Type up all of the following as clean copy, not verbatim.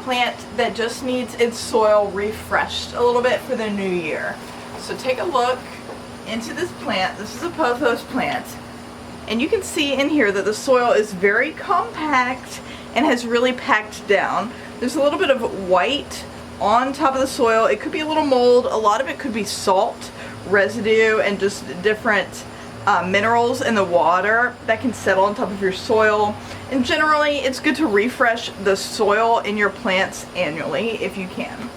plant that just needs its soil refreshed a little bit for the new year. So take a look into this plant. This is a pothos plant. And you can see in here that the soil is very compact and has really packed down. There's a little bit of white on top of the soil. It could be a little mold. A lot of it could be salt residue and just different minerals in the water that can settle on top of your soil. And generally, it's good to refresh the soil in your plants annually if you can.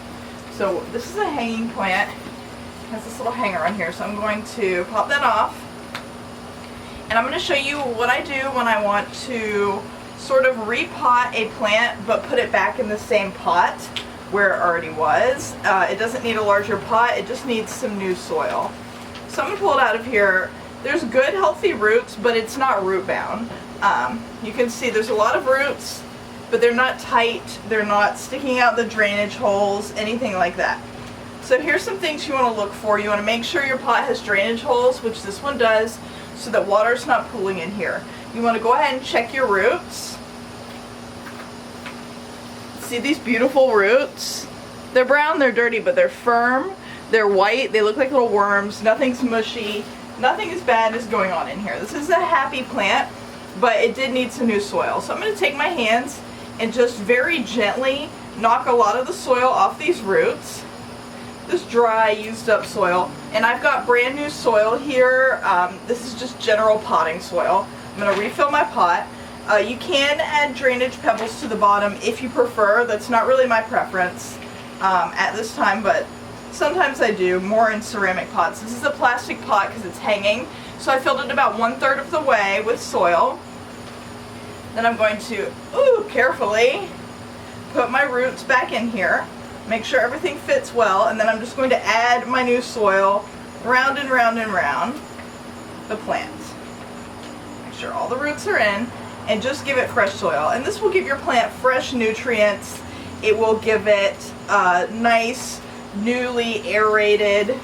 So this is a hanging plant. It has this little hanger on here, so I'm going to pop that off. And I'm going to show you what I do when I want to sort of repot a plant but put it back in the same pot where it already was. It doesn't need a larger pot, it just needs some new soil. So I'm going to pull it out of here. There's good healthy roots, but it's not root bound. You can see there's a lot of roots, but they're not tight, they're not sticking out the drainage holes, anything like that. So here's some things you want to look for. You want to make sure your pot has drainage holes, which this one does, so that water's not pooling in here. You want to go ahead and check your roots. See these beautiful roots? They're brown, they're dirty, but they're firm, they're white, they look like little worms, nothing's mushy, nothing as bad is going on in here. This is a happy plant, but it did need some new soil. So I'm going to take my hands and just very gently knock a lot of the soil off these roots. This dry, used up soil. And I've got brand new soil here. This is just general potting soil. I'm going to refill my pot. You can add drainage pebbles to the bottom if you prefer. That's not really my preference at this time, but sometimes I do, more in ceramic pots. This is a plastic pot because it's hanging. So I filled it about 1/3 of the way with soil. Then I'm going to, carefully put my roots back in here. Make sure everything fits well, and then I'm just going to add my new soil round and round and round the plant. Make sure all the roots are in, and just give it fresh soil. And this will give your plant fresh nutrients. It will give it nice, newly aerated,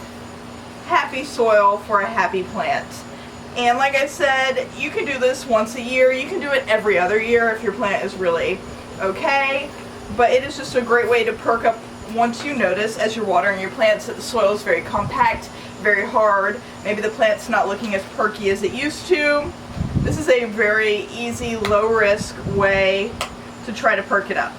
happy soil for a happy plant. And like I said, you can do this once a year. You can do it every other year if your plant is really okay. But it is just a great way to perk up once you notice as you're watering your plants that the soil is very compact, very hard. Maybe the plant's not looking as perky as it used to. This is a very easy, low-risk way to try to perk it up.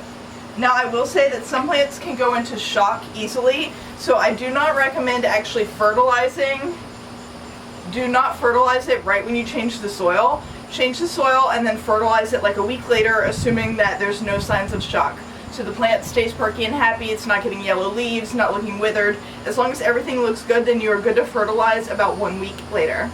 Now I will say that some plants can go into shock easily, so I do not recommend actually fertilizing. Do not fertilize it right when you change the soil. Change the soil and then fertilize it like a week later, assuming that there's no signs of shock. So the plant stays perky and happy, it's not getting yellow leaves, not looking withered. As long as everything looks good, then you are good to fertilize about 1 week later.